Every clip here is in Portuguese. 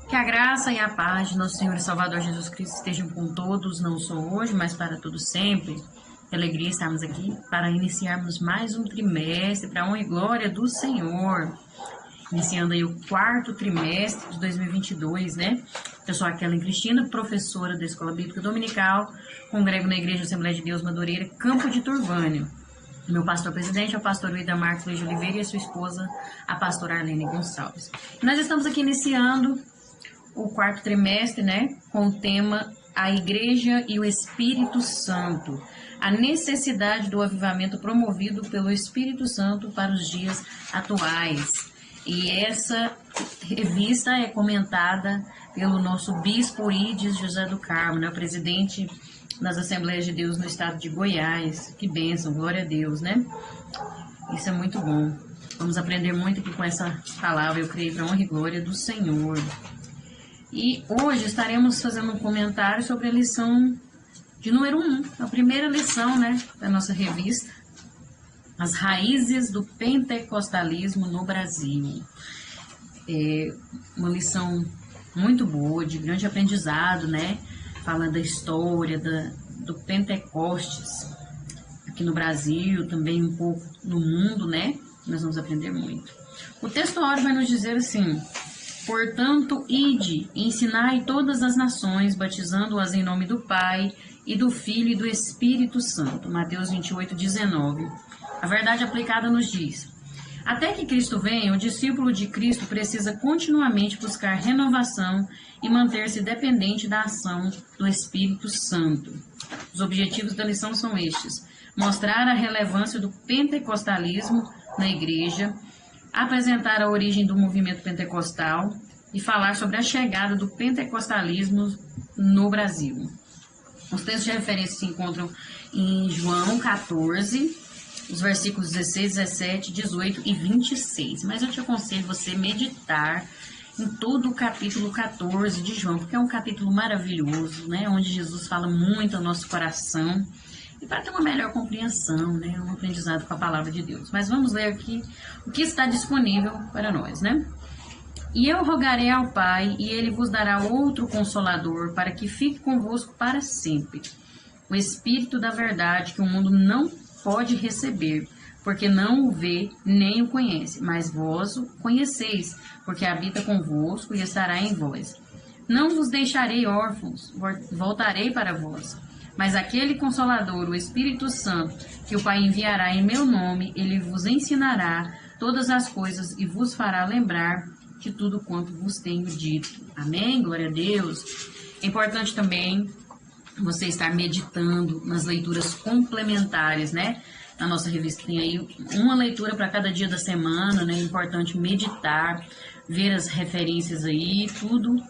Que a graça e a paz de nosso Senhor e Salvador Jesus Cristo estejam com todos, não só hoje, mas para todos sempre. Que alegria estarmos aqui para iniciarmos mais um trimestre para a honra e glória do Senhor. Iniciando aí o quarto trimestre de 2022, né? Eu sou a Kellen Cristina, professora da Escola Bíblica Dominical, congrego na Igreja Assembleia de Deus Madureira, Campo de Turvânio. Meu pastor-presidente é o pastor Uida Marcos Leite Oliveira e a sua esposa, a pastora Arlene Gonçalves. Nós estamos aqui iniciando o quarto trimestre, né, com o tema A Igreja e o Espírito Santo, a necessidade do avivamento promovido pelo Espírito Santo para os dias atuais. E essa revista é comentada pelo nosso bispo Ides José do Carmo, né, presidente das Assembleias de Deus no estado de Goiás. Que bênção, glória a Deus, né? Isso é muito bom. Vamos aprender muito aqui com essa palavra, eu creio, para a honra e glória do Senhor. E hoje estaremos fazendo um comentário sobre a lição de número 1, a primeira lição, né, da nossa revista, As Raízes do Pentecostalismo no Brasil. É uma lição muito boa, de grande aprendizado, né, falando da história do Pentecostes aqui no Brasil, também um pouco no mundo, né, nós vamos aprender muito. O texto áureo vai nos dizer assim: portanto, ide, ensinai todas as nações, batizando-as em nome do Pai, e do Filho e do Espírito Santo. Mateus 28, 19. A verdade aplicada nos diz: até que Cristo venha, o discípulo de Cristo precisa continuamente buscar renovação e manter-se dependente da ação do Espírito Santo. Os objetivos da lição são estes: mostrar a relevância do pentecostalismo na igreja, apresentar a origem do movimento pentecostal e falar sobre a chegada do pentecostalismo no Brasil. Os textos de referência se encontram em João 14, os versículos 16, 17, 18 e 26. Mas eu te aconselho você meditar em todo o capítulo 14 de João, porque é um capítulo maravilhoso, né, onde Jesus fala muito ao nosso coração, e para ter uma melhor compreensão, né, um aprendizado com a palavra de Deus. Mas vamos ler aqui o que está disponível para nós, né? E eu rogarei ao Pai, e Ele vos dará outro Consolador, para que fique convosco para sempre. O Espírito da verdade, que o mundo não pode receber, porque não o vê nem o conhece, mas vós o conheceis, porque habita convosco e estará em vós. Não vos deixarei órfãos, voltarei para vós. Mas aquele Consolador, o Espírito Santo, que o Pai enviará em meu nome, ele vos ensinará todas as coisas e vos fará lembrar de tudo quanto vos tenho dito. Amém? Glória a Deus. É importante também você estar meditando nas leituras complementares, né? Na nossa revista tem aí uma leitura para cada dia da semana, né? É importante meditar, ver as referências aí, tudo,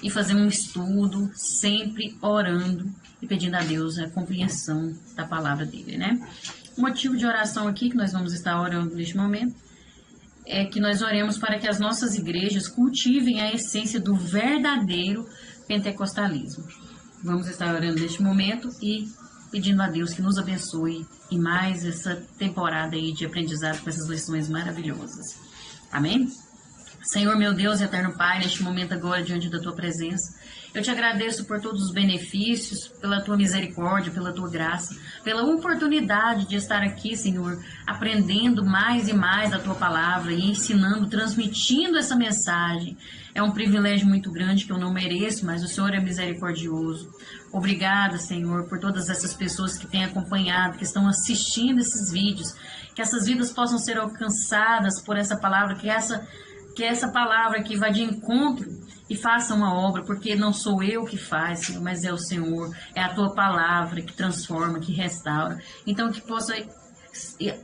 e fazer um estudo, sempre orando e pedindo a Deus a compreensão da palavra dele, né? O motivo de oração aqui, que nós vamos estar orando neste momento, é que nós oremos para que as nossas igrejas cultivem a essência do verdadeiro pentecostalismo. Vamos estar orando neste momento e pedindo a Deus que nos abençoe em mais essa temporada aí de aprendizado com essas lições maravilhosas. Amém? Senhor, meu Deus e eterno Pai, neste momento agora, diante da Tua presença, eu te agradeço por todos os benefícios, pela Tua misericórdia, pela Tua graça, pela oportunidade de estar aqui, Senhor, aprendendo mais e mais da Tua palavra e ensinando, transmitindo essa mensagem. É um privilégio muito grande que eu não mereço, mas o Senhor é misericordioso. Obrigada, Senhor, por todas essas pessoas que têm acompanhado, que estão assistindo esses vídeos, que essas vidas possam ser alcançadas por essa palavra, que essa palavra que vá de encontro e faça uma obra, porque não sou eu que faz, Senhor, mas é o Senhor, é a Tua palavra que transforma, que restaura. Então, que possa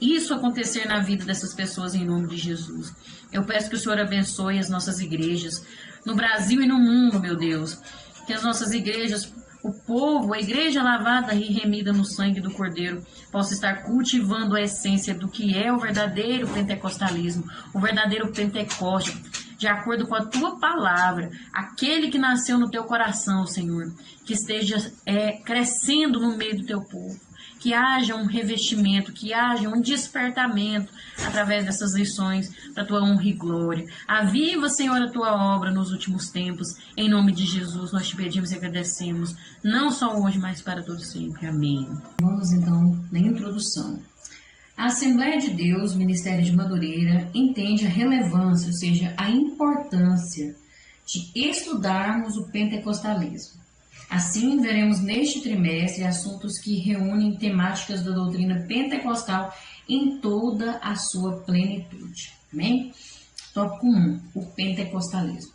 isso acontecer na vida dessas pessoas em nome de Jesus. Eu peço que o Senhor abençoe as nossas igrejas, no Brasil e no mundo, meu Deus. Que as nossas igrejas, o povo, a igreja lavada e remida no sangue do Cordeiro, possa estar cultivando a essência do que é o verdadeiro pentecostalismo, o verdadeiro Pentecoste, de acordo com a Tua palavra, aquele que nasceu no Teu coração, Senhor, que esteja crescendo no meio do Teu povo. que haja um revestimento, que haja um despertamento através dessas lições para a tua honra e glória. Aviva, Senhor, a tua obra nos últimos tempos. Em nome de Jesus, nós te pedimos e agradecemos, não só hoje, mas para todo sempre. Amém. Vamos então na introdução. A Assembleia de Deus, Ministério de Madureira, entende a relevância, ou seja, a importância de estudarmos o pentecostalismo. Assim, veremos neste trimestre assuntos que reúnem temáticas da doutrina pentecostal em toda a sua plenitude. Amém? Tópico 1. O pentecostalismo.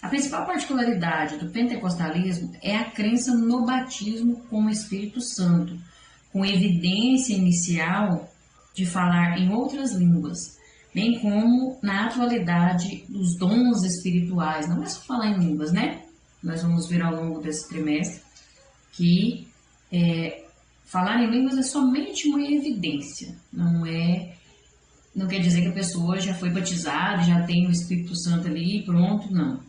A principal particularidade do pentecostalismo é a crença no batismo com o Espírito Santo, com evidência inicial de falar em outras línguas, bem como na atualidade dos dons espirituais. Não é só falar em línguas, né? Nós vamos ver ao longo desse trimestre que falar em línguas é somente uma evidência, não quer dizer que a pessoa já foi batizada, já tem o Espírito Santo ali e pronto, não,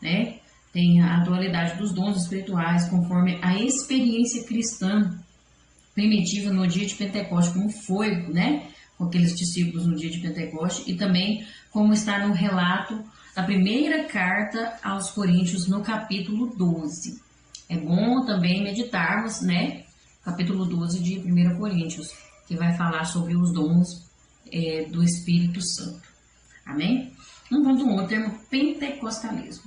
né? Tem a atualidade dos dons espirituais conforme a experiência cristã primitiva no dia de Pentecostes, como foi, né, com aqueles discípulos no dia de Pentecostes, e também como está no relato da primeira carta aos Coríntios, no capítulo 12. É bom também meditarmos, né, capítulo 12 de 1 Coríntios, que vai falar sobre os dons do Espírito Santo. Amém? 1.1, o termo pentecostalismo.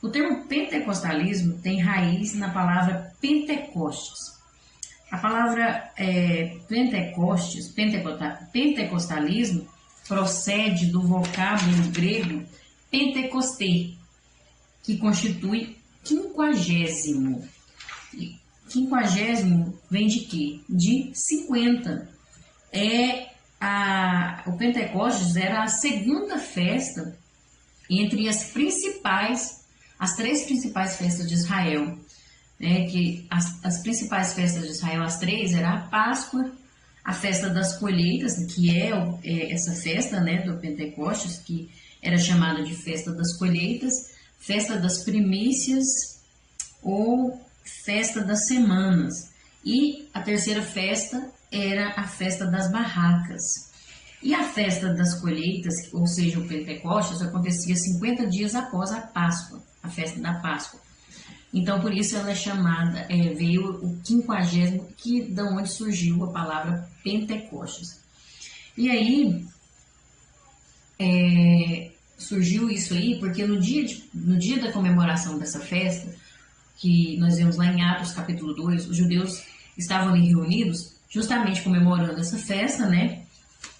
O termo pentecostalismo tem raiz na palavra Pentecostes. A palavra pentecostalismo procede do vocábulo grego pentecostê, que constitui quinquagésimo. E quinquagésimo vem de quê? De 50. O Pentecostes era a segunda festa entre as três principais festas de Israel. Que as principais festas de Israel, as três, era a Páscoa, a festa das colheitas, que é essa festa, né, do Pentecostes, que era chamada de festa das colheitas, festa das primícias ou festa das semanas. E a terceira festa era a festa das barracas. E a festa das colheitas, ou seja, o Pentecostes, acontecia 50 dias após a Páscoa, a festa da Páscoa. Então, por isso ela é chamada, veio o quinquagésimo, da onde surgiu a palavra Pentecostes. E aí, surgiu isso aí, porque no dia da comemoração dessa festa, que nós vemos lá em Atos capítulo 2, os judeus estavam ali reunidos, justamente comemorando essa festa, né?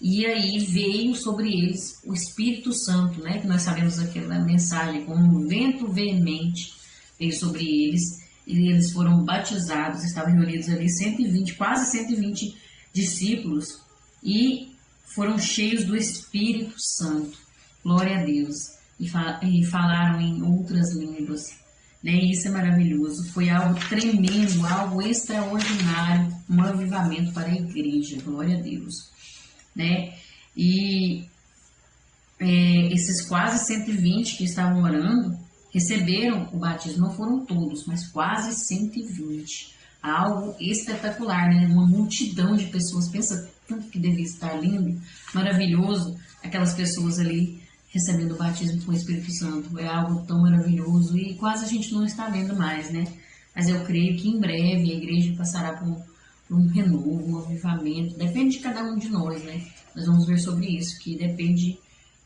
E aí veio sobre eles o Espírito Santo, né? Que nós sabemos aquela mensagem, como um vento veemente, veio sobre eles, e eles foram batizados, estavam reunidos ali 120, quase 120 discípulos, e foram cheios do Espírito Santo, glória a Deus, e falaram em outras línguas, né? E isso é maravilhoso, foi algo tremendo, algo extraordinário, um avivamento para a igreja, glória a Deus, né? E esses quase 120 que estavam orando, receberam o batismo, não foram todos, mas quase 120. Algo espetacular, né? Uma multidão de pessoas. Pensa tanto que devia estar lindo, maravilhoso, aquelas pessoas ali recebendo o batismo com o Espírito Santo. É algo tão maravilhoso e quase a gente não está vendo mais, né? Mas eu creio que em breve a igreja passará por um renovo, um avivamento. Depende de cada um de nós, né? Nós vamos ver sobre isso, que depende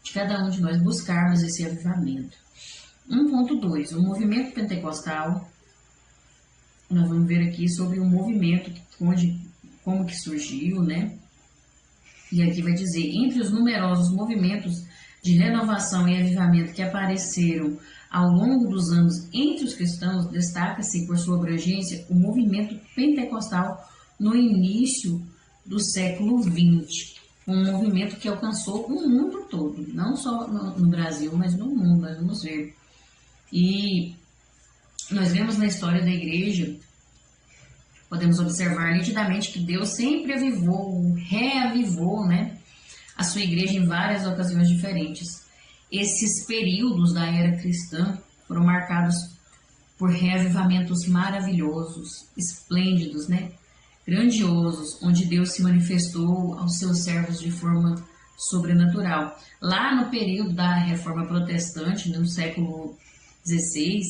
de cada um de nós buscarmos esse avivamento. 1.2, o movimento pentecostal. Nós vamos ver aqui sobre o movimento, como que surgiu, né? E aqui vai dizer, entre os numerosos movimentos de renovação e avivamento que apareceram ao longo dos anos entre os cristãos, destaca-se por sua abrangência o movimento pentecostal no início do século XX. Um movimento que alcançou o mundo todo, não só no Brasil, mas no mundo, nós vamos ver. E nós vemos na história da igreja, podemos observar nitidamente que Deus sempre reavivou, né, a sua igreja em várias ocasiões diferentes. Esses períodos da era cristã foram marcados por reavivamentos maravilhosos, esplêndidos, né, grandiosos, onde Deus se manifestou aos seus servos de forma sobrenatural. Lá no período da Reforma Protestante, no século XVI,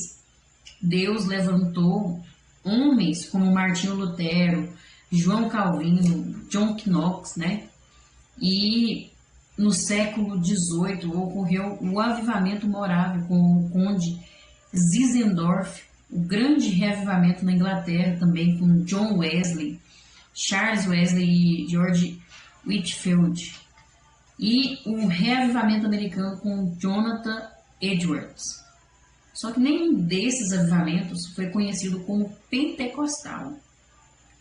Deus levantou homens como Martinho Lutero, João Calvino, John Knox, né? E no século XVIII ocorreu o avivamento morável com o conde Zinzendorf, o grande reavivamento na Inglaterra também com John Wesley, Charles Wesley e George Whitefield, e o reavivamento americano com Jonathan Edwards. Só que nenhum desses avivamentos foi conhecido como pentecostal,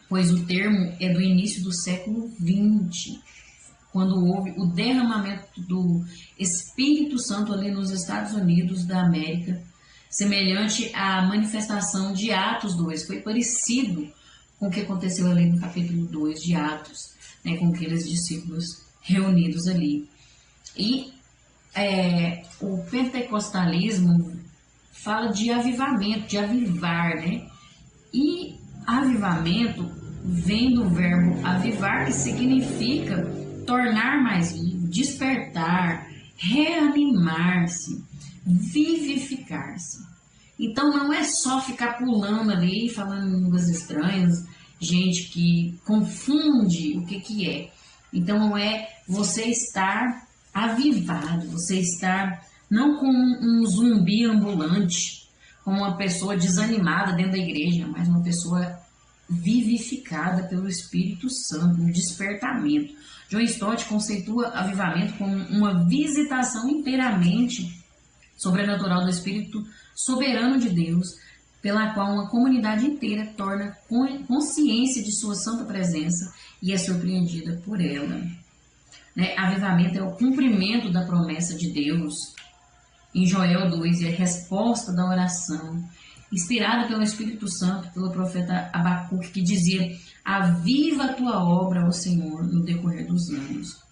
pois o termo é do início do século XX, quando houve o derramamento do Espírito Santo ali nos Estados Unidos da América, semelhante à manifestação de Atos 2. Foi parecido com o que aconteceu ali no capítulo 2 de Atos, né, com aqueles discípulos reunidos ali. E o pentecostalismo fala de avivamento, de avivar, né? E avivamento vem do verbo avivar, que significa tornar mais vivo, despertar, reanimar-se, vivificar-se. Então não é só ficar pulando ali, falando em línguas estranhas, gente que confunde o que é. Então é você estar avivado, você estar não como um zumbi ambulante, como uma pessoa desanimada dentro da igreja, mas uma pessoa vivificada pelo Espírito Santo, um despertamento. John Stott conceitua avivamento como uma visitação inteiramente sobrenatural do Espírito soberano de Deus, pela qual uma comunidade inteira torna consciência de sua santa presença e é surpreendida por ela. Né? Avivamento é o cumprimento da promessa de Deus em Joel 2, e a resposta da oração, inspirada pelo Espírito Santo, pelo profeta Abacuque, que dizia: aviva a tua obra, ó Senhor, no decorrer dos anos.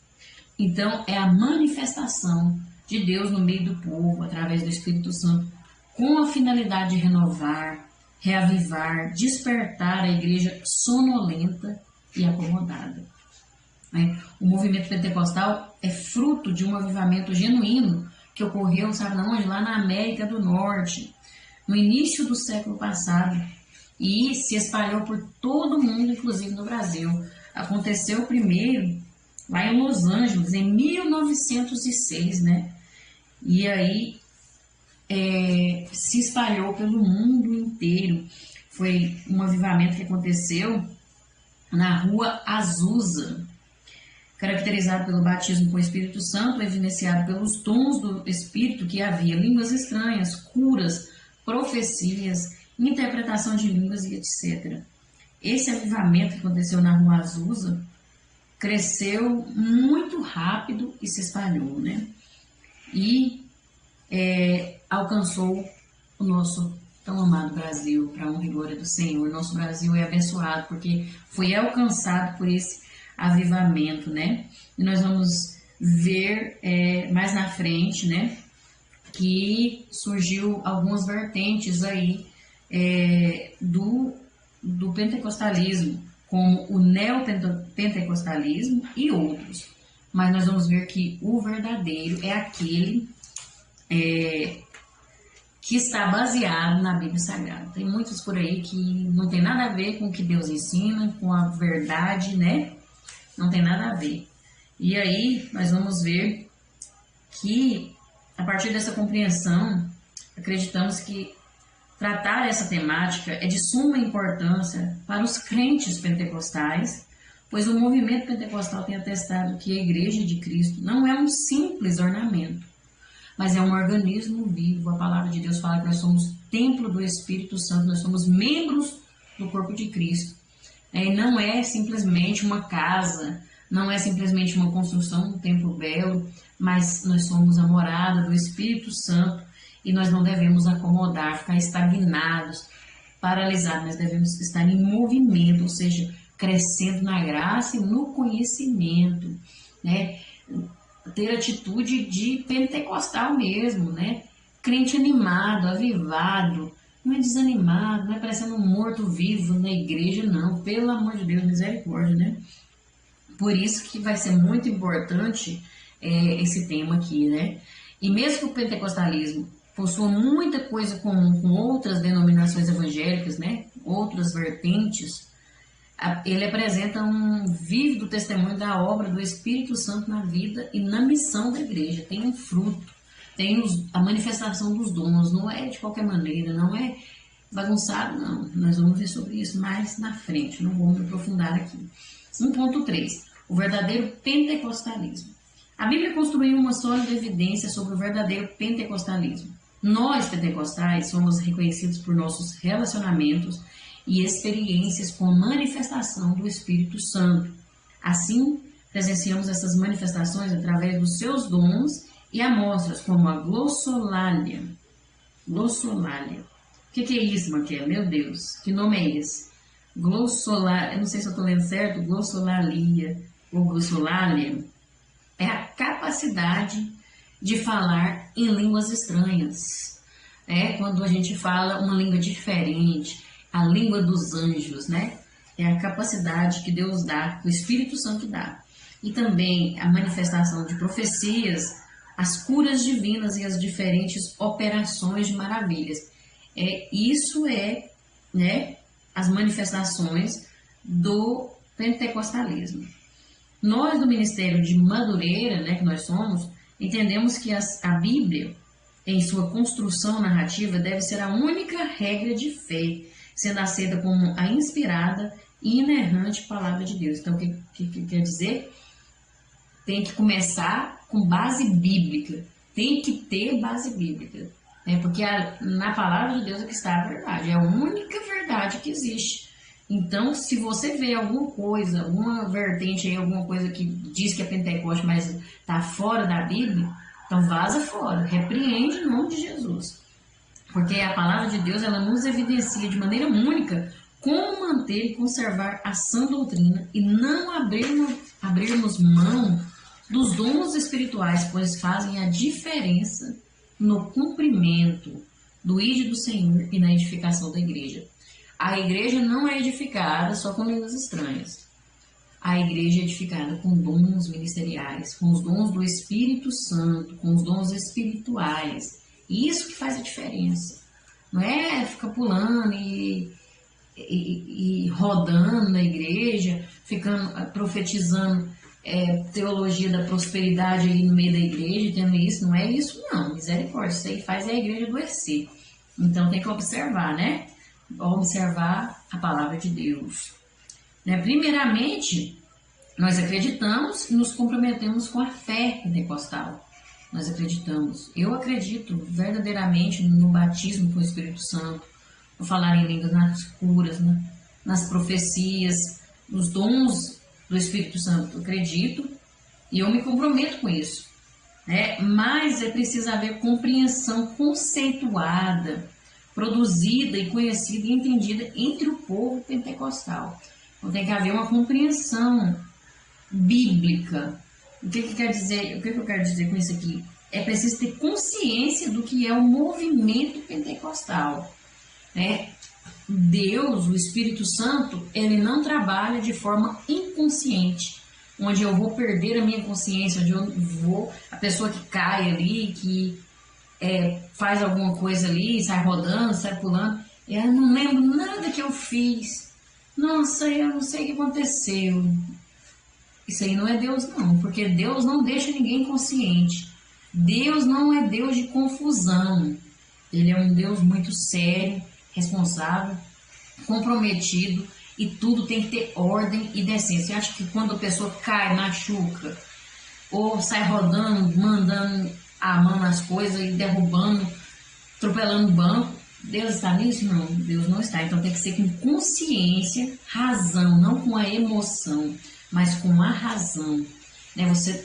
Então, é a manifestação de Deus no meio do povo, através do Espírito Santo, com a finalidade de renovar, reavivar, despertar a igreja sonolenta e acomodada. O movimento pentecostal é fruto de um avivamento genuíno que ocorreu, sabe onde? Lá na América do Norte, no início do século passado, e se espalhou por todo o mundo, inclusive no Brasil. Aconteceu primeiro lá em Los Angeles, em 1906, né? E aí se espalhou pelo mundo inteiro. Foi um avivamento que aconteceu na Rua Azusa, caracterizado pelo batismo com o Espírito Santo, evidenciado pelos dons do Espírito, que havia línguas estranhas, curas, profecias, interpretação de línguas e etc. Esse avivamento que aconteceu na Rua Azusa cresceu muito rápido e se espalhou, né? E alcançou o nosso tão amado Brasil, para a honra e glória do Senhor. Nosso Brasil é abençoado porque foi alcançado por esse avivamento, né? E nós vamos ver mais na frente, né, que surgiu algumas vertentes aí do pentecostalismo, como o neopentecostalismo e outros. Mas nós vamos ver que o verdadeiro é aquele que está baseado na Bíblia Sagrada. Tem muitos por aí que não tem nada a ver com o que Deus ensina, com a verdade, né? Não tem nada a ver. E aí nós vamos ver que, a partir dessa compreensão, acreditamos que tratar essa temática é de suma importância para os crentes pentecostais, pois o movimento pentecostal tem atestado que a Igreja de Cristo não é um simples ornamento, mas é um organismo vivo. A palavra de Deus fala que nós somos templo do Espírito Santo, nós somos membros do corpo de Cristo. E não é simplesmente uma casa, não é simplesmente uma construção, um templo belo, mas nós somos a morada do Espírito Santo e nós não devemos acomodar, ficar estagnados, paralisados, nós devemos estar em movimento, ou seja, crescendo na graça e no conhecimento, né? Ter atitude de pentecostal mesmo, né? Crente animado, avivado, não é desanimado, não é parecendo um morto-vivo na igreja, não. Pelo amor de Deus, misericórdia, né? Por isso que vai ser muito importante esse tema aqui, né? E mesmo que o pentecostalismo possua muita coisa comum com outras denominações evangélicas, né? Outras vertentes, ele apresenta um vívido testemunho da obra do Espírito Santo na vida e na missão da igreja. Tem um fruto, tem a manifestação dos dons, não é de qualquer maneira, não é bagunçado, não. Nós vamos ver sobre isso mais na frente, não vou me aprofundar aqui. 1.3. O verdadeiro pentecostalismo. A Bíblia construiu uma sólida evidência sobre o verdadeiro pentecostalismo. Nós, pentecostais, somos reconhecidos por nossos relacionamentos e experiências com a manifestação do Espírito Santo. Assim, presenciamos essas manifestações através dos seus dons e amostras, como a glossolalia. Glossolalia. O que é isso, Maquia? Meu Deus, que nome é esse? Glossolalia, eu não sei se eu estou lendo certo, glossolalia ou glossolalia, é a capacidade de falar em línguas estranhas. Quando a gente fala uma língua diferente, a língua dos anjos, né? É a capacidade que Deus dá, que o Espírito Santo dá. E também a manifestação de profecias, as curas divinas e as diferentes operações de maravilhas. Isso né, as manifestações do pentecostalismo. Nós, do Ministério de Madureira, né, que nós somos, entendemos que a Bíblia, em sua construção narrativa, deve ser a única regra de fé, sendo aceita como a inspirada e inerrante palavra de Deus. Então, o que quer dizer? Tem que começar com base bíblica, tem que ter base bíblica, né? Porque na palavra de Deus é que está a verdade, é a única verdade que existe. Então, se você vê alguma coisa, alguma vertente aí, alguma coisa que diz que é Pentecoste, mas está fora da Bíblia, então vaza fora, repreende em nome de Jesus. Porque a palavra de Deus, ela nos evidencia de maneira única como manter e conservar a sã doutrina e não abrirmos mão dos dons espirituais, pois fazem a diferença no cumprimento do ID do Senhor e na edificação da igreja. A igreja não é edificada só com línguas estranhas. A igreja é edificada com dons ministeriais, com os dons do Espírito Santo, com os dons espirituais. Isso que faz a diferença. Não é ficar pulando e rodando na igreja, ficando profetizando teologia da prosperidade ali no meio da igreja, tendo isso. Não é isso, não. Misericórdia. Isso aí faz a igreja adoecer. Então tem que observar, né? Observar a palavra de Deus. Primeiramente, nós acreditamos e nos comprometemos com a fé pentecostal. Nós acreditamos. Eu acredito verdadeiramente no batismo com o Espírito Santo, no falar em línguas, nas curas, né? Nas profecias, nos dons do Espírito Santo. Eu acredito e eu me comprometo com isso. Mas é preciso haver compreensão conceituada, produzida e conhecida e entendida entre o povo pentecostal. Então tem que haver uma compreensão bíblica. O que quer dizer? O que eu quero dizer com isso aqui? É preciso ter consciência do que é o movimento pentecostal. Deus, o Espírito Santo, ele não trabalha de forma inconsciente, onde eu vou perder a minha consciência, onde eu vou, a pessoa que cai ali, que faz alguma coisa ali, sai rodando, sai pulando, eu não lembro nada que eu fiz, nossa, eu não sei o que aconteceu. Isso aí não é Deus, não, porque Deus não deixa ninguém consciente. Deus não é Deus de confusão. Ele é um Deus muito sério, responsável, comprometido, e tudo tem que ter ordem e decência. Você acha que quando a pessoa cai, machuca, ou sai rodando, mandando a mão nas coisas e derrubando, atropelando o banco, Deus está nisso? Não, Deus não está. Então tem que ser com consciência, razão, não com a emoção, mas com a razão.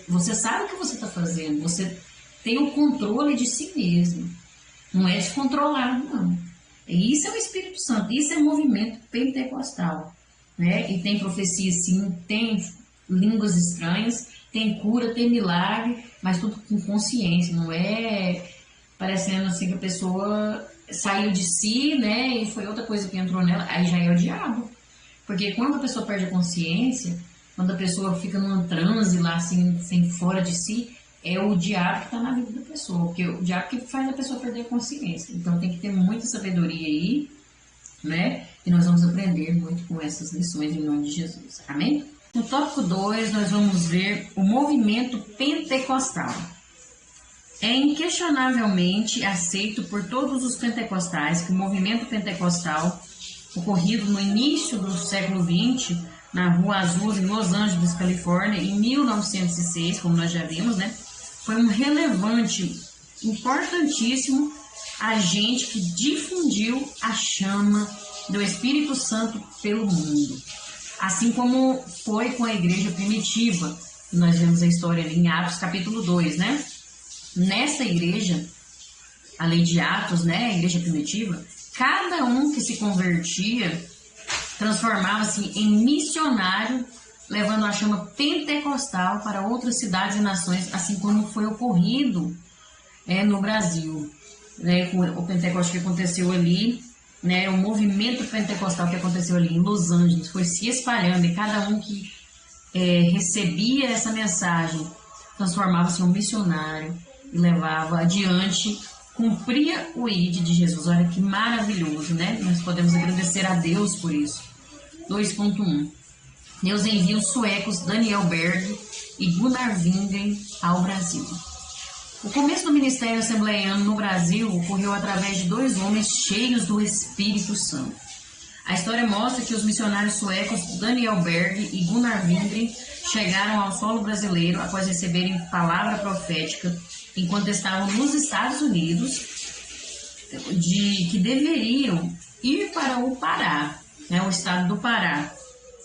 Você sabe o que você está fazendo, você tem o controle de si mesmo, não é descontrolado, não. Isso é o Espírito Santo, isso é movimento pentecostal. E tem profecia sim, tem línguas estranhas, tem cura, tem milagre, mas tudo com consciência, não é parecendo assim que a pessoa saiu de si, né? E foi outra coisa que entrou nela, aí já é o diabo. Porque quando a pessoa perde a consciência, quando a pessoa fica num transe lá, assim, sem fora de si, é o diabo que está na vida da pessoa. Porque o diabo que faz a pessoa perder a consciência. Então tem que ter muita sabedoria aí, né? E nós vamos aprender muito com essas lições em nome de Jesus. Amém? No tópico 2, nós vamos ver o movimento pentecostal. É inquestionavelmente aceito por todos os pentecostais que o movimento pentecostal, ocorrido no início do século XX, na Rua Azul, em Los Angeles, Califórnia, em 1906, como nós já vimos, né? Foi um relevante, importantíssimo agente que difundiu a chama do Espírito Santo pelo mundo. Assim como foi com a igreja primitiva. Nós vemos a história ali em Atos capítulo 2, né? Nessa igreja, a lei de Atos, né? A igreja primitiva, cada um que se convertia transformava-se em missionário, levando a chama pentecostal para outras cidades e nações, assim como foi ocorrido no Brasil. Né? O Pentecoste que aconteceu ali, né? O movimento pentecostal que aconteceu ali em Los Angeles foi se espalhando e cada um que recebia essa mensagem transformava-se em um missionário e levava adiante, cumpria o ID de Jesus. Olha que maravilhoso, né? Nós podemos agradecer a Deus por isso. 2.1. Deus envia os suecos Daniel Berg e Gunnar Wingren ao Brasil. O começo do ministério assembleiano no Brasil ocorreu através de dois homens cheios do Espírito Santo. A história mostra que os missionários suecos Daniel Berg e Gunnar Wingren chegaram ao solo brasileiro após receberem palavra profética enquanto estavam nos Estados Unidos, de que deveriam ir para o Pará, né, o estado do Pará.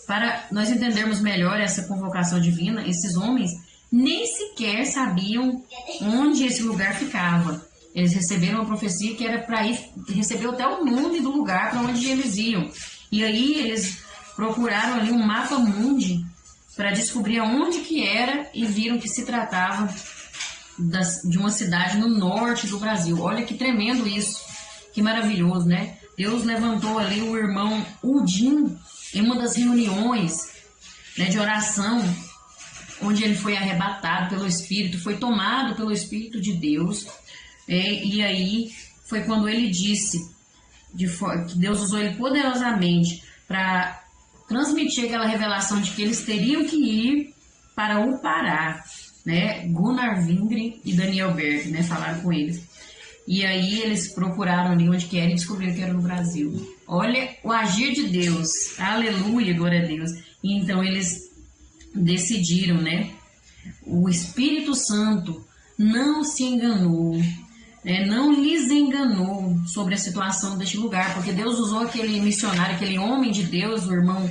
Para nós entendermos melhor essa convocação divina, esses homens nem sequer sabiam onde esse lugar ficava. Eles receberam uma profecia que era para ir, recebeu até o nome do lugar para onde eles iam. E aí eles procuraram ali um mapa mundi para descobrir aonde que era e viram que se tratava de uma cidade no norte do Brasil. Olha que tremendo isso, que maravilhoso, né? Deus levantou ali o irmão Udim em uma das reuniões, né, de oração, onde ele foi arrebatado pelo Espírito, foi tomado pelo Espírito de Deus, e aí foi quando ele disse que Deus usou ele poderosamente para transmitir aquela revelação de que eles teriam que ir para o Pará, né? Gunnar Wingren e Daniel Berg, né, falaram com eles. E aí eles procuraram ali onde que era e descobriram que era no Brasil. Olha o agir de Deus, aleluia, glória a Deus. E então eles decidiram, né? O Espírito Santo não se enganou, né? Não lhes enganou sobre a situação deste lugar, porque Deus usou aquele missionário, aquele homem de Deus, o irmão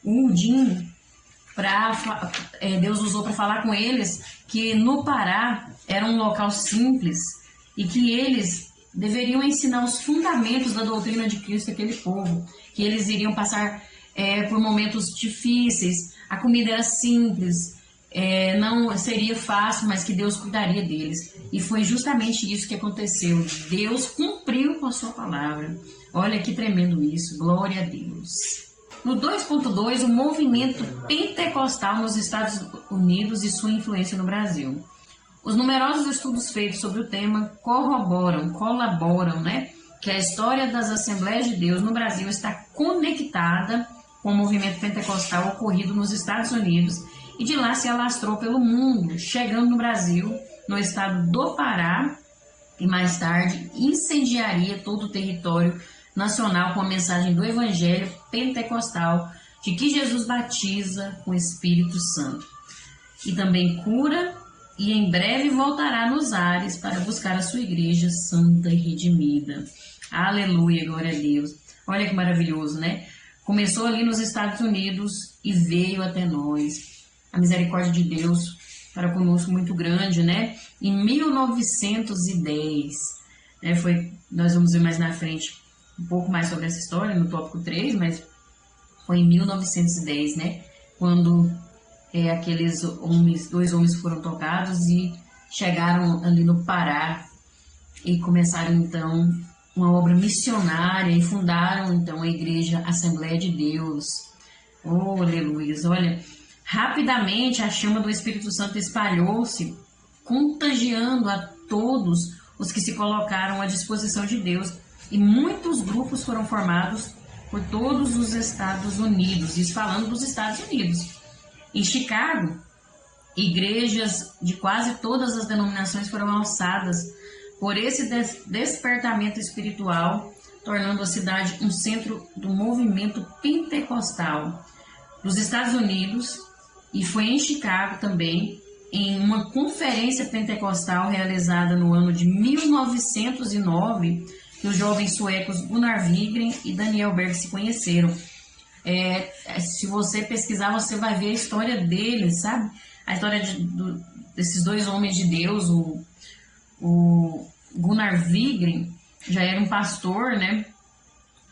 Udim, Deus usou para falar com eles que no Pará era um local simples e que eles deveriam ensinar os fundamentos da doutrina de Cristo àquele povo, que eles iriam passar por momentos difíceis, a comida era simples, não seria fácil, mas que Deus cuidaria deles. E foi justamente isso que aconteceu. Deus cumpriu com a sua palavra. Olha que tremendo isso, glória a Deus. No 2.2, o movimento pentecostal nos Estados Unidos e sua influência no Brasil. Os numerosos estudos feitos sobre o tema colaboram, né, que a história das Assembleias de Deus no Brasil está conectada com o movimento pentecostal ocorrido nos Estados Unidos e de lá se alastrou pelo mundo, chegando no Brasil, no estado do Pará, e mais tarde incendiaria todo o território nacional com a mensagem do Evangelho pentecostal, de que Jesus batiza com o Espírito Santo. E também cura, e em breve voltará nos ares para buscar a sua igreja santa e redimida. Aleluia, glória a Deus. Olha que maravilhoso, né? Começou ali nos Estados Unidos e veio até nós. A misericórdia de Deus para conosco muito grande, né? Em 1910, né? Nós vamos ver mais na frente um pouco mais sobre essa história, no tópico 3, mas foi em 1910, né? Quando aqueles dois homens foram tocados e chegaram ali no Pará e começaram então uma obra missionária e fundaram então a Igreja Assembleia de Deus. Oh, aleluia! Olha, rapidamente a chama do Espírito Santo espalhou-se, contagiando a todos os que se colocaram à disposição de Deus, e muitos grupos foram formados por todos os Estados Unidos, isso falando dos Estados Unidos. Em Chicago, igrejas de quase todas as denominações foram alçadas por esse despertamento espiritual, tornando a cidade um centro do movimento pentecostal dos Estados Unidos, e foi em Chicago também, em uma conferência pentecostal realizada no ano de 1909, que os jovens suecos Gunnar Wigren e Daniel Berg se conheceram. Se você pesquisar, você vai ver a história deles, sabe? A história desses dois homens de Deus. O Gunnar Wigren já era um pastor, né?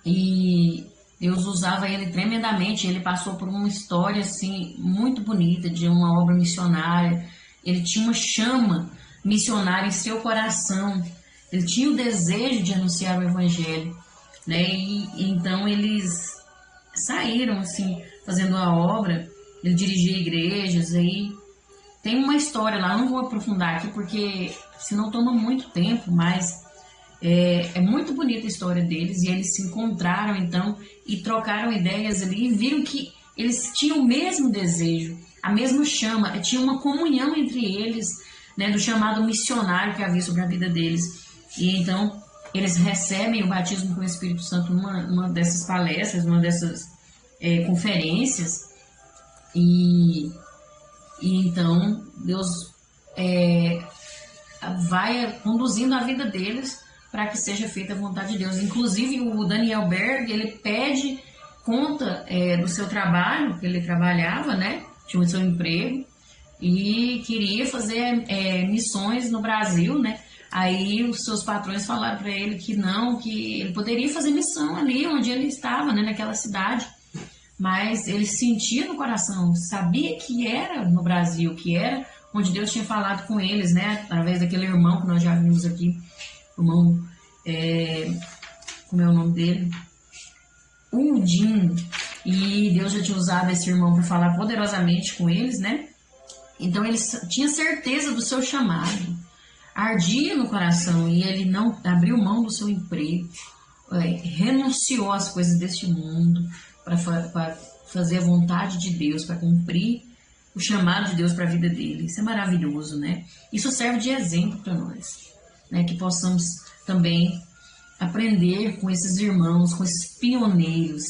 E Deus usava ele tremendamente. Ele passou por uma história assim muito bonita de uma obra missionária. Ele tinha uma chama missionária em seu coração. Ele tinha o desejo de anunciar o evangelho, né? E então eles saíram assim fazendo a obra. Ele dirigia igrejas. Aí tem uma história lá, não vou aprofundar aqui porque senão toma muito tempo, mas é muito bonita a história deles, e eles se encontraram então e trocaram ideias ali e viram que eles tinham o mesmo desejo, a mesma chama, tinha uma comunhão entre eles, né, do chamado missionário que havia sobre a vida deles. E então eles recebem o batismo com o Espírito Santo numa dessas palestras, numa dessas conferências, e então Deus vai conduzindo a vida deles para que seja feita a vontade de Deus. Inclusive o Daniel Berg, ele pede conta do seu trabalho, que ele trabalhava, né? Tinha o seu emprego e queria fazer missões no Brasil, né? Aí os seus patrões falaram para ele que não, que ele poderia fazer missão ali onde ele estava, né? Naquela cidade. Mas ele sentia no coração, sabia que era no Brasil, que era onde Deus tinha falado com eles, né? Através daquele irmão que nós já vimos aqui, irmão, como é o nome dele? Udin. E Deus já tinha usado esse irmão para falar poderosamente com eles, né? Então ele tinha certeza do seu chamado, ardia no coração, e ele não abriu mão do seu emprego, renunciou às coisas deste mundo para fazer a vontade de Deus, para cumprir o chamado de Deus para a vida dele. Isso é maravilhoso, né? Isso serve de exemplo para nós, né? Que possamos também aprender com esses irmãos, com esses pioneiros,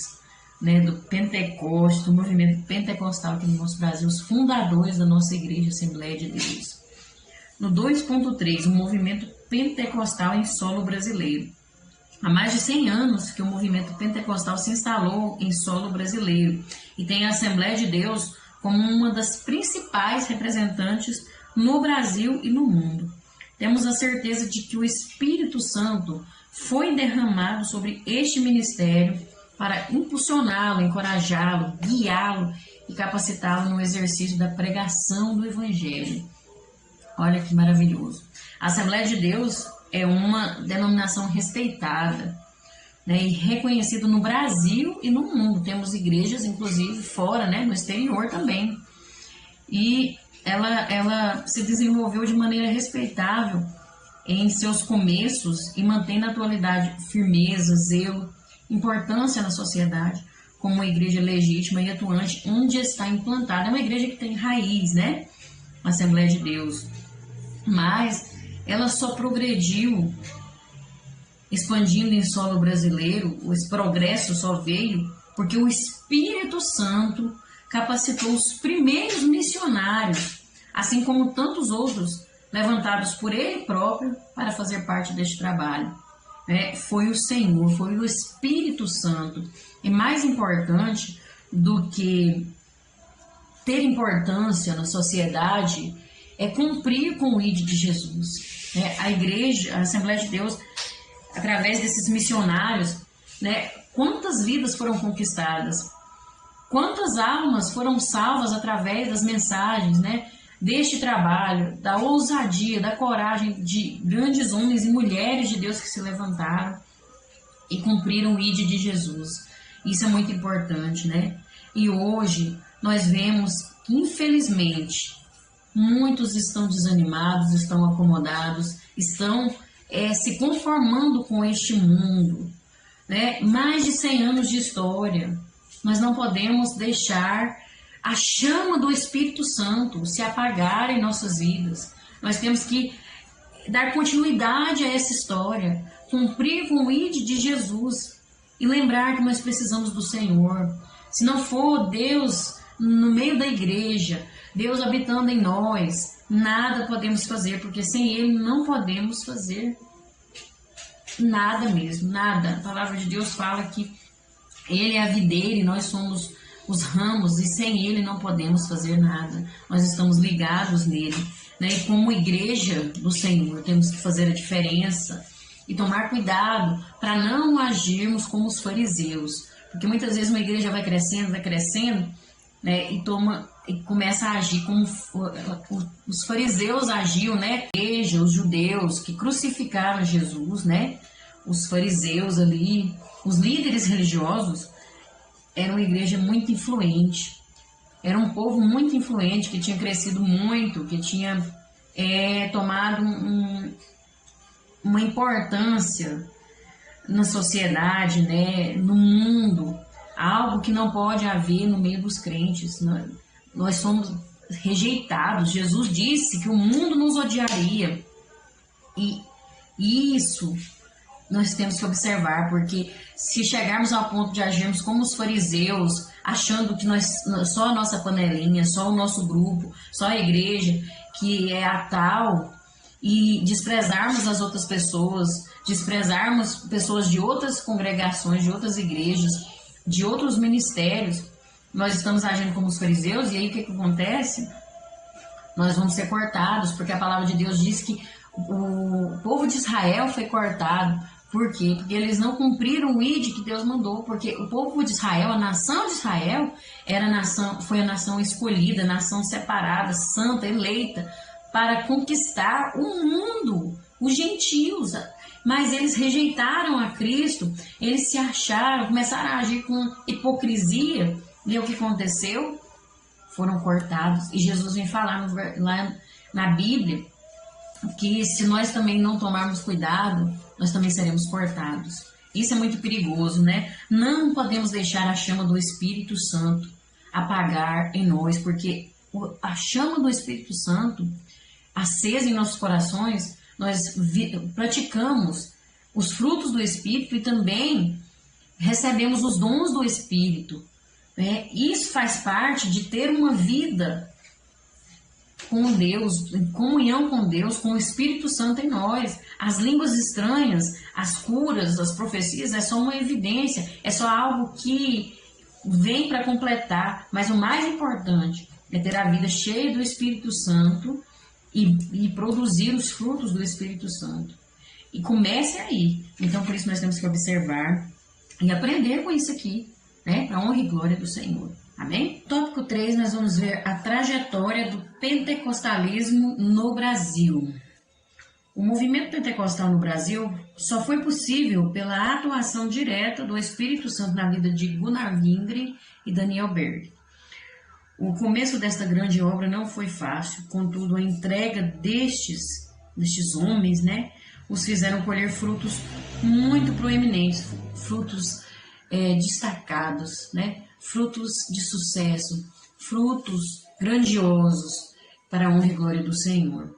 né? Do Pentecostes, do movimento pentecostal aqui no nosso Brasil, os fundadores da nossa Igreja Assembleia de Deus. No 2.3, o movimento pentecostal em solo brasileiro. Há mais de 100 anos que o movimento pentecostal se instalou em solo brasileiro e tem a Assembleia de Deus como uma das principais representantes no Brasil e no mundo. Temos a certeza de que o Espírito Santo foi derramado sobre este ministério para impulsioná-lo, encorajá-lo, guiá-lo e capacitá-lo no exercício da pregação do Evangelho. Olha que maravilhoso. A Assembleia de Deus é uma denominação respeitada, né, e reconhecida no Brasil e no mundo. Temos igrejas, inclusive, fora, né, no exterior também. E ela se desenvolveu de maneira respeitável em seus começos e mantém na atualidade firmeza, zelo, importância na sociedade, como uma igreja legítima e atuante onde está implantada. É uma igreja que tem raiz, né? A Assembleia de Deus. Mas ela só progrediu expandindo em solo brasileiro, esse progresso só veio porque o Espírito Santo capacitou os primeiros missionários, assim como tantos outros levantados por ele próprio para fazer parte deste trabalho. Foi o Senhor, foi o Espírito Santo. E mais importante do que ter importância na sociedade é cumprir com o ID de Jesus. A igreja, a Assembleia de Deus, através desses missionários, né, quantas vidas foram conquistadas, quantas almas foram salvas através das mensagens, né, deste trabalho, da ousadia, da coragem de grandes homens e mulheres de Deus que se levantaram, e cumpriram o ID de Jesus. Isso é muito importante, né? E hoje nós vemos que, infelizmente, muitos estão desanimados, estão acomodados, estão se conformando com este mundo, né? Mais de 100 anos de história. Nós não podemos deixar a chama do Espírito Santo se apagar em nossas vidas. Nós temos que dar continuidade a essa história, cumprir com o ID de Jesus e lembrar que nós precisamos do Senhor. Se não for Deus no meio da igreja, Deus habitando em nós, nada podemos fazer, porque sem Ele não podemos fazer nada mesmo, nada. A palavra de Deus fala que Ele é a videira e nós somos os ramos, e sem Ele não podemos fazer nada. Nós estamos ligados nele, né? E como igreja do Senhor, temos que fazer a diferença e tomar cuidado para não agirmos como os fariseus, porque muitas vezes uma igreja vai crescendo, né? E começa a agir como os fariseus agiam, né? A igreja, os judeus que crucificaram Jesus, né? Os fariseus ali, os líderes religiosos, era uma igreja muito influente, era um povo muito influente, que tinha crescido muito, que tinha tomado uma importância na sociedade, né, no mundo, algo que não pode haver no meio dos crentes. Nós somos rejeitados. Jesus disse que o mundo nos odiaria, e isso nós temos que observar, porque se chegarmos ao ponto de agirmos como os fariseus, achando que só a nossa panelinha, só o nosso grupo, só a igreja que é a tal, e desprezarmos as outras pessoas, desprezarmos pessoas de outras congregações, de outras igrejas, de outros ministérios, nós estamos agindo como os fariseus. E aí o que acontece? Nós vamos ser cortados, porque a palavra de Deus diz que o povo de Israel foi cortado. Por quê? Porque eles não cumpriram o ID que Deus mandou, porque o povo de Israel, a nação de Israel, foi a nação escolhida, a nação separada, santa, eleita, para conquistar o mundo, os gentios. Mas eles rejeitaram a Cristo, eles se acharam, começaram a agir com hipocrisia, e o que aconteceu? Foram cortados. E Jesus vem falar lá na Bíblia que se nós também não tomarmos cuidado, nós também seremos cortados. Isso é muito perigoso, né? Não podemos deixar a chama do Espírito Santo apagar em nós, porque a chama do Espírito Santo, acesa em nossos corações, nós praticamos os frutos do Espírito e também recebemos os dons do Espírito, né? Isso faz parte de ter uma vida com Deus, em comunhão com Deus, com o Espírito Santo em nós. As línguas estranhas, as curas, as profecias, é só uma evidência, é só algo que vem para completar, mas o mais importante é ter a vida cheia do Espírito Santo e produzir os frutos do Espírito Santo. E comece aí. Então, por isso nós temos que observar e aprender com isso aqui, né? Para a honra e glória do Senhor. Amém? Tópico 3, nós vamos ver a trajetória do pentecostalismo no Brasil. O movimento pentecostal no Brasil só foi possível pela atuação direta do Espírito Santo na vida de Gunnar Wingren e Daniel Berg. O começo desta grande obra não foi fácil, contudo a entrega destes homens, né, os fizeram colher frutos muito proeminentes, frutos destacados, né, frutos de sucesso, frutos grandiosos para a honra e glória do Senhor,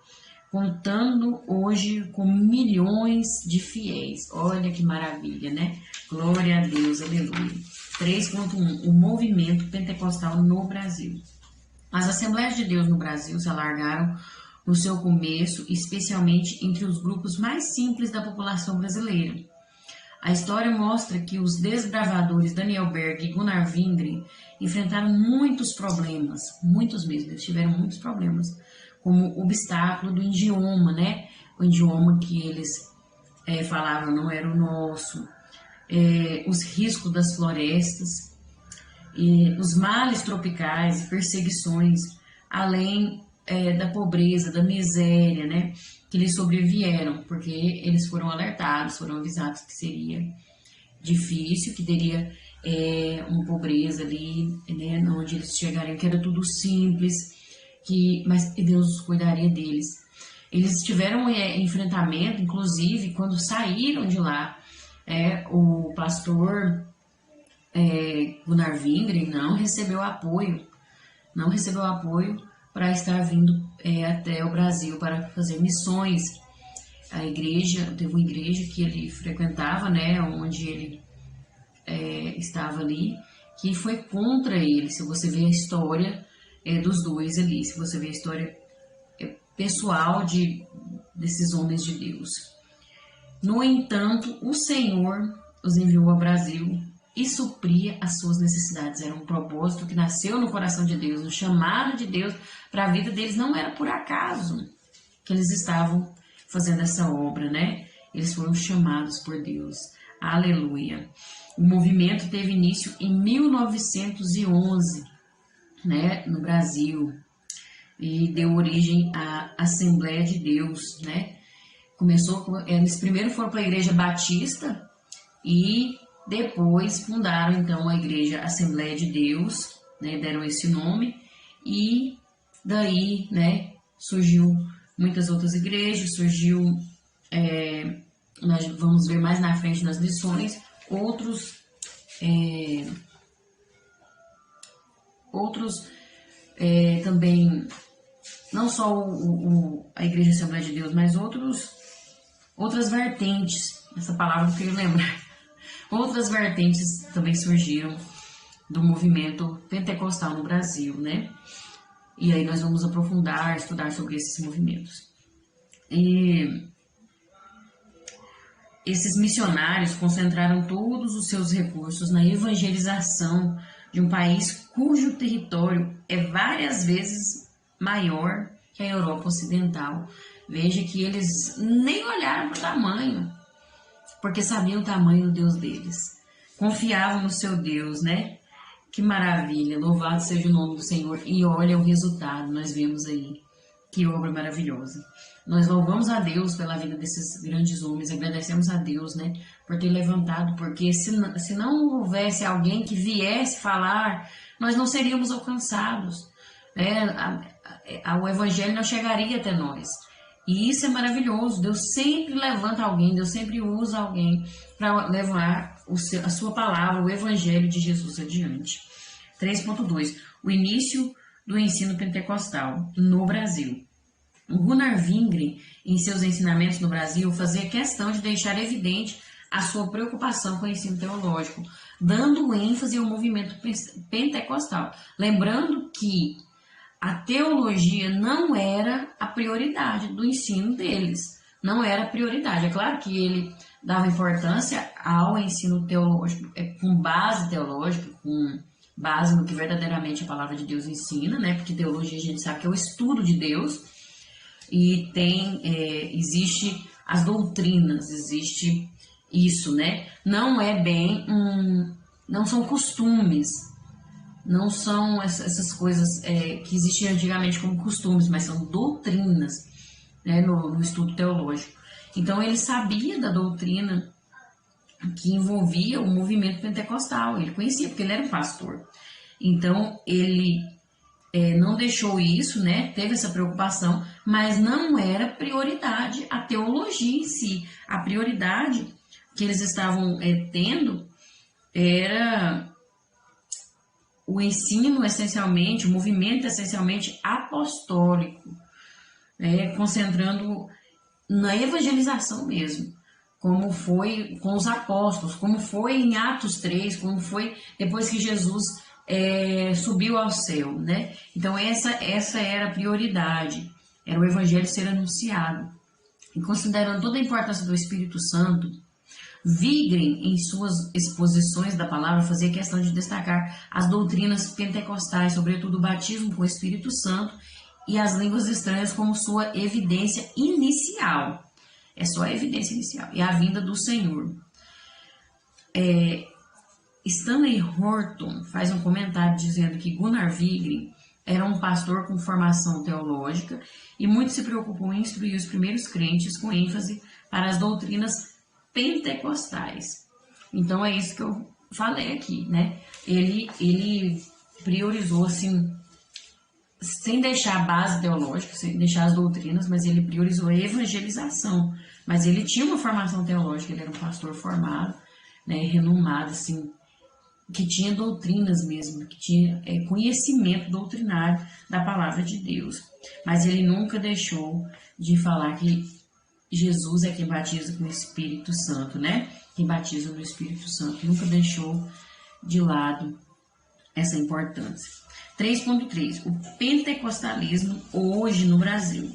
contando hoje com milhões de fiéis. Olha que maravilha, né? Glória a Deus, aleluia. 3.1, o movimento pentecostal no Brasil. As Assembleias de Deus no Brasil se alargaram no seu começo, especialmente entre os grupos mais simples da população brasileira. A história mostra que os desbravadores Daniel Berg e Gunnar Wingren enfrentaram muitos problemas, muitos mesmo, eles tiveram muitos problemas, como o obstáculo do idioma, né? O idioma que eles falavam não era o nosso, os riscos das florestas, os males tropicais e perseguições, além da pobreza, da miséria, né? Que eles sobrevieram, porque eles foram alertados, foram avisados que seria. difícil, que teria uma pobreza ali, né, onde eles chegariam, que era tudo simples, mas Deus cuidaria deles. Eles tiveram enfrentamento, inclusive, quando saíram de lá. O pastor Gunnar Wingren não recebeu apoio para estar vindo até o Brasil para fazer missões. A igreja, teve uma igreja que ele frequentava, né, onde ele estava ali, que foi contra ele. Se você vê a história dos dois ali, se você vê a história pessoal desses homens de Deus. No entanto, o Senhor os enviou ao Brasil e supria as suas necessidades. Era um propósito que nasceu no coração de Deus, um chamado de Deus para a vida deles. Não era por acaso que eles estavam fazendo essa obra, né? Eles foram chamados por Deus. Aleluia. O movimento teve início em 1911, né, no Brasil, e deu origem à Assembleia de Deus, né? Eles primeiro foram para a Igreja Batista e depois fundaram então a Igreja Assembleia de Deus, né? Deram esse nome, e daí, né, surgiu muitas outras igrejas, nós vamos ver mais na frente nas lições, outros também, não só a Igreja Assembleia de Deus, mas outras vertentes, essa palavra que eu lembrar, outras vertentes também surgiram do movimento pentecostal no Brasil, né? E aí nós vamos estudar sobre esses movimentos. E esses missionários concentraram todos os seus recursos na evangelização de um país cujo território é várias vezes maior que a Europa Ocidental. Veja que eles nem olharam para o tamanho, porque sabiam o tamanho do Deus deles. Confiavam no seu Deus, né? Que maravilha, louvado seja o nome do Senhor. E olha o resultado, nós vemos aí. Que obra maravilhosa. Nós louvamos a Deus pela vida desses grandes homens, agradecemos a Deus, né, por ter levantado, porque se não houvesse alguém que viesse falar, nós não seríamos alcançados, né? O Evangelho não chegaria até nós. E isso é maravilhoso. Deus sempre levanta alguém, Deus sempre usa alguém para levar a sua palavra, o Evangelho de Jesus adiante. 3.2. O início do ensino pentecostal no Brasil. O Gunnar Wingren, em seus ensinamentos no Brasil, fazia questão de deixar evidente a sua preocupação com o ensino teológico, dando ênfase ao movimento pentecostal. Lembrando que a teologia não era a prioridade do ensino deles, não era a prioridade. É claro que ele dava importância ao ensino teológico, com base teológica, com base no que verdadeiramente a palavra de Deus ensina, né? Porque teologia a gente sabe que é o estudo de Deus, e existe as doutrinas, existe isso, né? Não é bem não são costumes, não são essas coisas que existiam antigamente como costumes, mas são doutrinas, né, no estudo teológico. Então ele sabia da doutrina que envolvia o movimento pentecostal, ele conhecia, porque ele era um pastor. Então ele não deixou isso, né? Teve essa preocupação, mas não era prioridade a teologia em si. A prioridade que eles estavam tendo era o ensino essencialmente, o movimento essencialmente apostólico, concentrando na evangelização mesmo, como foi com os apóstolos, como foi em Atos 3, como foi depois que Jesus subiu ao céu, né? Então essa era a prioridade, era o evangelho ser anunciado. E considerando toda a importância do Espírito Santo, Wingren, em suas exposições da palavra, fazia questão de destacar as doutrinas pentecostais, sobretudo o batismo com o Espírito Santo e as línguas estranhas como sua evidência inicial. É só a evidência inicial. E a vinda do Senhor. Stanley Horton faz um comentário dizendo que Gunnar Wingren era um pastor com formação teológica e muito se preocupou em instruir os primeiros crentes com ênfase para as doutrinas pentecostais. Então é isso que eu falei aqui, né? Ele priorizou, assim, sem deixar a base teológica, sem deixar as doutrinas, mas ele priorizou a evangelização. Mas ele tinha uma formação teológica, ele era um pastor formado, né, renomado, assim, que tinha doutrinas mesmo, que tinha conhecimento doutrinário da palavra de Deus. Mas ele nunca deixou de falar que Jesus é quem batiza com o Espírito Santo, né? Quem batiza no Espírito Santo. Nunca deixou de lado essa importância. 3.3. O pentecostalismo hoje no Brasil.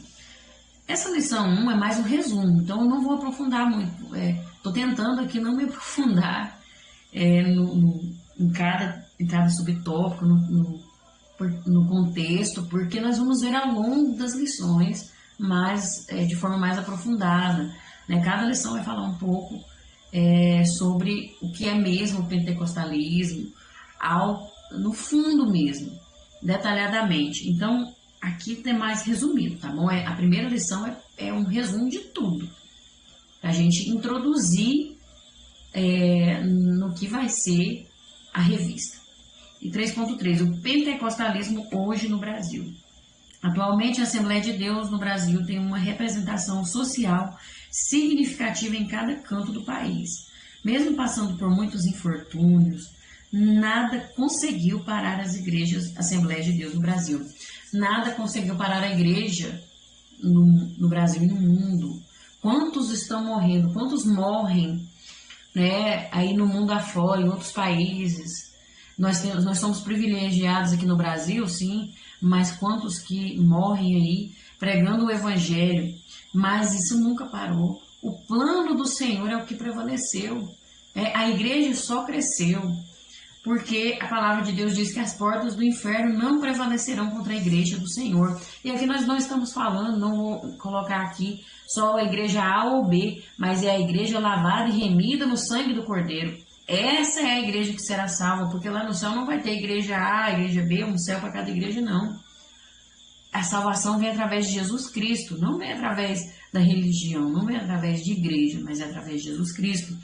Essa lição 1 é mais um resumo, então eu não vou aprofundar muito. Estou tentando aqui não me aprofundar em cada subtópico, no contexto, porque nós vamos ver ao longo das lições, mas de forma mais aprofundada, né? Cada lição vai falar um pouco sobre o que é mesmo o pentecostalismo, no fundo mesmo, detalhadamente. Então, aqui tem mais resumido, tá bom? A primeira lição é um resumo de tudo, para a gente introduzir no que vai ser a revista. E 3.3, o pentecostalismo hoje no Brasil. Atualmente, a Assembleia de Deus no Brasil tem uma representação social significativa em cada canto do país. Mesmo passando por muitos infortúnios, nada conseguiu parar as igrejas Assembleia de Deus no Brasil. Nada conseguiu parar a igreja no Brasil e no mundo. Quantos estão morrendo? Quantos morrem, né, aí no mundo afora, em outros países? Nós somos privilegiados aqui no Brasil, sim, mas quantos que morrem aí pregando o evangelho? Mas isso nunca parou. O plano do Senhor é o que prevaleceu. A igreja só cresceu, porque a palavra de Deus diz que as portas do inferno não prevalecerão contra a igreja do Senhor. E aqui nós não estamos falando, não vou colocar aqui só a igreja A ou B, mas é a igreja lavada e remida no sangue do Cordeiro. Essa é a igreja que será salva, porque lá no céu não vai ter igreja A, igreja B, um céu para cada igreja, não. A salvação vem através de Jesus Cristo, não vem através da religião, não vem através de igreja, mas é através de Jesus Cristo.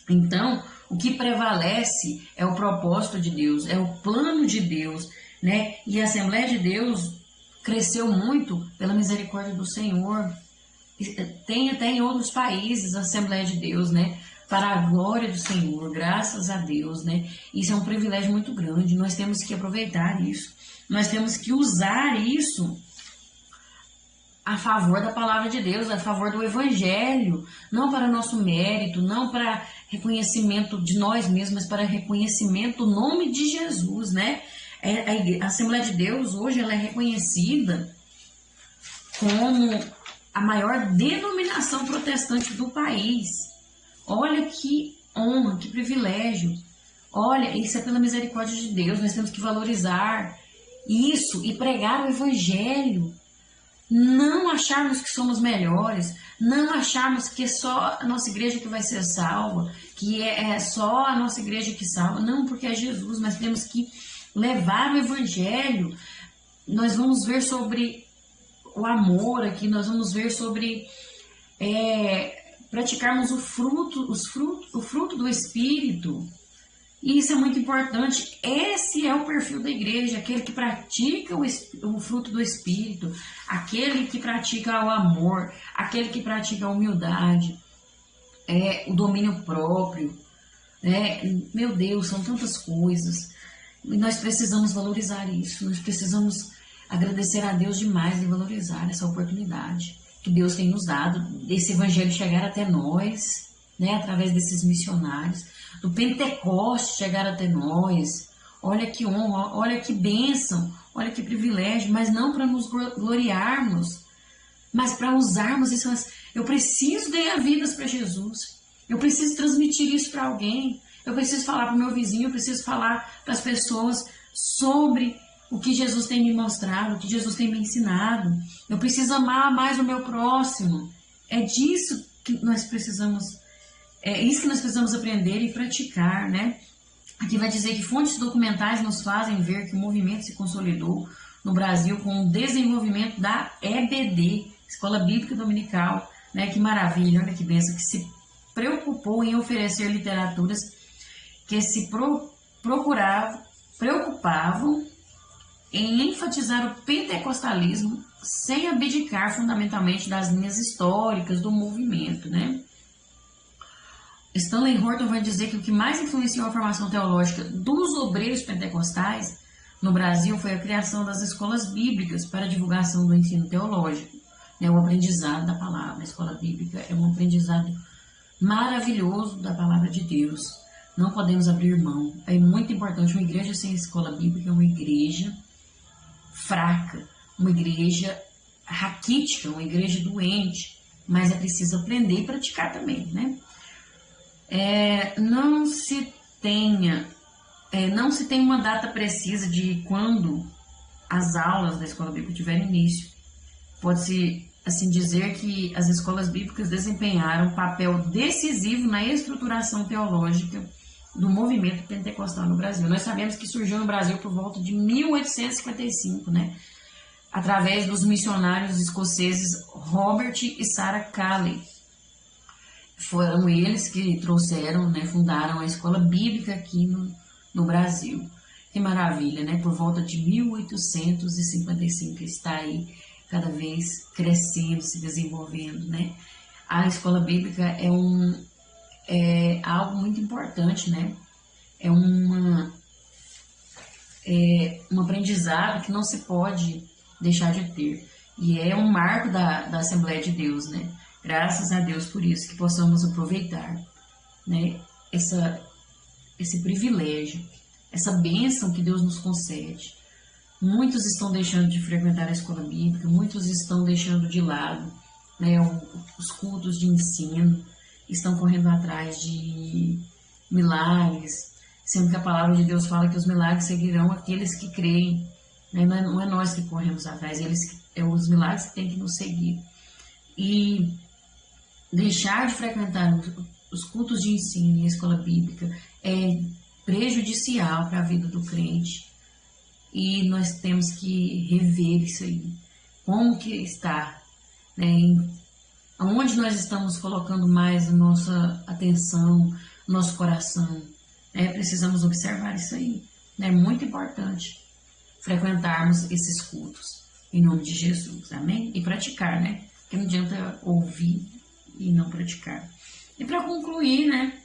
Então, o que prevalece é o propósito de Deus, é o plano de Deus, né? E a Assembleia de Deus cresceu muito pela misericórdia do Senhor. Tem até em outros países a Assembleia de Deus, né? Para a glória do Senhor, graças a Deus, né? Isso é um privilégio muito grande, nós temos que aproveitar isso. Nós temos que usar isso a favor da palavra de Deus, a favor do Evangelho, não para nosso mérito, não para reconhecimento de nós mesmos, mas para reconhecimento do nome de Jesus, né? A Assembleia de Deus hoje ela é reconhecida como a maior denominação protestante do país. Olha que honra, que privilégio. Olha, isso é pela misericórdia de Deus, nós temos que valorizar isso e pregar o Evangelho. Não acharmos que somos melhores, não acharmos que é só a nossa igreja que vai ser salva, que é só a nossa igreja que salva. Não, porque é Jesus, mas temos que levar o Evangelho. Nós vamos ver sobre o amor aqui, nós vamos ver sobre praticarmos o fruto do Espírito. E isso é muito importante. Esse é o perfil da igreja, aquele que pratica o fruto do Espírito, aquele que pratica o amor, aquele que pratica a humildade, o domínio próprio. Meu Deus, são tantas coisas. E nós precisamos valorizar isso, nós precisamos agradecer a Deus demais e valorizar essa oportunidade que Deus tem nos dado, desse evangelho chegar até nós, né, através desses missionários, do Pentecoste chegar até nós. Olha que honra, olha que bênção, olha que privilégio, mas não para nos gloriarmos, mas para usarmos isso. Eu preciso ganhar vidas para Jesus, eu preciso transmitir isso para alguém, eu preciso falar para o meu vizinho, eu preciso falar para as pessoas sobre o que Jesus tem me mostrado, o que Jesus tem me ensinado. Eu preciso amar mais o meu próximo. É disso que nós precisamos, é isso que nós precisamos aprender e praticar, né? Aqui vai dizer que fontes documentais nos fazem ver que o movimento se consolidou no Brasil com o desenvolvimento da EBD, Escola Bíblica Dominical, né? Que maravilha, olha que bênção, que se preocupou em oferecer literaturas que se preocupavam em enfatizar o pentecostalismo sem abdicar fundamentalmente das linhas históricas do movimento, né? Stanley Horton vai dizer que o que mais influenciou a formação teológica dos obreiros pentecostais no Brasil foi a criação das escolas bíblicas para a divulgação do ensino teológico, né? O aprendizado da palavra. A escola bíblica é um aprendizado maravilhoso da palavra de Deus. Não podemos abrir mão. É muito importante. Uma igreja sem escola bíblica é uma igreja fraca, uma igreja raquítica, uma igreja doente, mas é preciso aprender e praticar também, né? Não se tem uma data precisa de quando as aulas da escola bíblica tiverem início. Pode-se assim dizer que as escolas bíblicas desempenharam um papel decisivo na estruturação teológica do movimento pentecostal no Brasil. Nós sabemos que surgiu no Brasil por volta de 1855, né? Através dos missionários escoceses Robert e Sarah Calley. Foram eles que trouxeram, né, fundaram a escola bíblica aqui no Brasil. Que maravilha, né? Por volta de 1855 está aí cada vez crescendo, se desenvolvendo, né? A escola bíblica é algo muito importante, né? É um aprendizado que não se pode deixar de ter. E é um marco da Assembleia de Deus, né? Graças a Deus por isso, que possamos aproveitar, né? Esse privilégio, essa bênção que Deus nos concede. Muitos estão deixando de frequentar a escola bíblica, muitos estão deixando de lado, né, os cultos de ensino, estão correndo atrás de milagres, sendo que a palavra de Deus fala que os milagres seguirão aqueles que creem, né? Não é nós que corremos atrás, os milagres que têm que nos seguir. E deixar de frequentar os cultos de ensino e a escola bíblica é prejudicial para a vida do crente. E nós temos que rever isso aí. Como que está, né? Aonde nós estamos colocando mais a nossa atenção, nosso coração. Precisamos observar isso aí. É muito importante frequentarmos esses cultos. Em nome de Jesus, amém? E praticar, né? Porque não adianta ouvir e não praticar. E para concluir, né?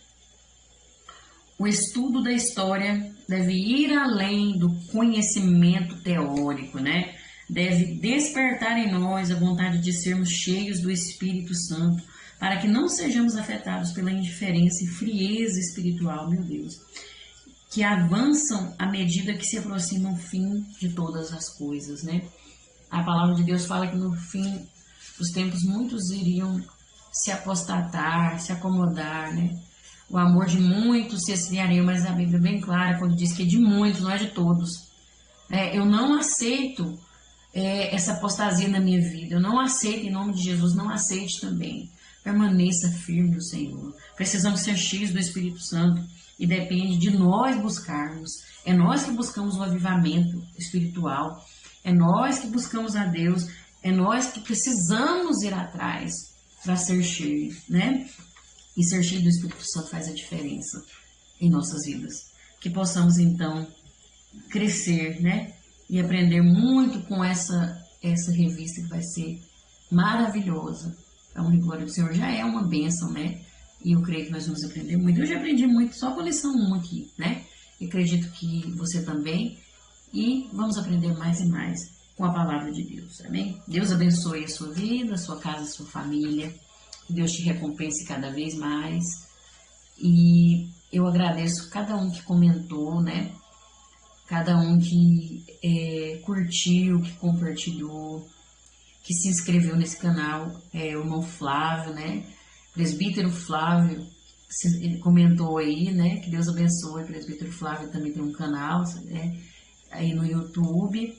O estudo da história deve ir além do conhecimento teórico, né? Deve despertar em nós a vontade de sermos cheios do Espírito Santo, para que não sejamos afetados pela indiferença e frieza espiritual, meu Deus, que avançam à medida que se aproxima o fim de todas as coisas, né? A palavra de Deus fala que no fim dos tempos muitos iriam se apostatar, se acomodar, né? O amor de muitos se esfriaria, mas a Bíblia é bem clara quando diz que é de muitos, não é de todos. Eu não aceito essa apostasia na minha vida. Eu não aceito, em nome de Jesus, não aceite também. Permaneça firme no Senhor. Precisamos ser cheios do Espírito Santo e depende de nós buscarmos. É nós que buscamos o avivamento espiritual. É nós que buscamos a Deus. É nós que precisamos ir atrás para ser cheios, né? E ser cheio do Espírito Santo faz a diferença em nossas vidas. Que possamos, então, crescer, né? E aprender muito com essa revista que vai ser maravilhosa. A honra e glória do Senhor já é uma bênção, né? E eu creio que nós vamos aprender muito. Eu já aprendi muito só com a lição 1 aqui, né? E acredito que você também. E vamos aprender mais e mais com a palavra de Deus, amém? Deus abençoe a sua vida, a sua casa, a sua família. Que Deus te recompense cada vez mais. E eu agradeço cada um que comentou, né? Cada um que curtiu, que compartilhou, que se inscreveu nesse canal. O irmão Flávio, né? Presbítero Flávio, ele comentou aí, né? Que Deus abençoe. Presbítero Flávio também tem um canal, né? Aí no YouTube.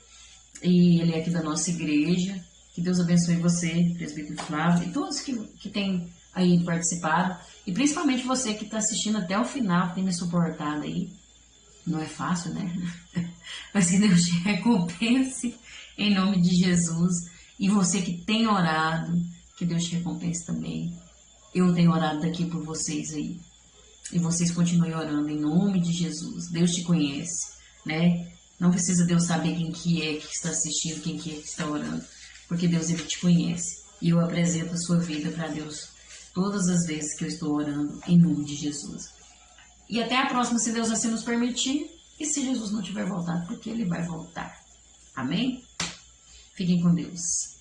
E ele é aqui da nossa igreja. Que Deus abençoe você, Presbítero Flávio, e todos que têm aí participado. E principalmente você que está assistindo até o final, que tem me suportado aí. Não é fácil, né? Mas que Deus te recompense em nome de Jesus. E você que tem orado, que Deus te recompense também. eu tenho orado daqui por vocês aí. E vocês continuem orando em nome de Jesus. Deus te conhece, né? Não precisa Deus saber quem que é que está assistindo, quem que é que está orando. Porque Deus, Ele te conhece. E eu apresento a sua vida para Deus todas as vezes que eu estou orando em nome de Jesus. E até a próxima, se Deus assim nos permitir. E se Jesus não tiver voltado, porque Ele vai voltar. Amém? Fiquem com Deus.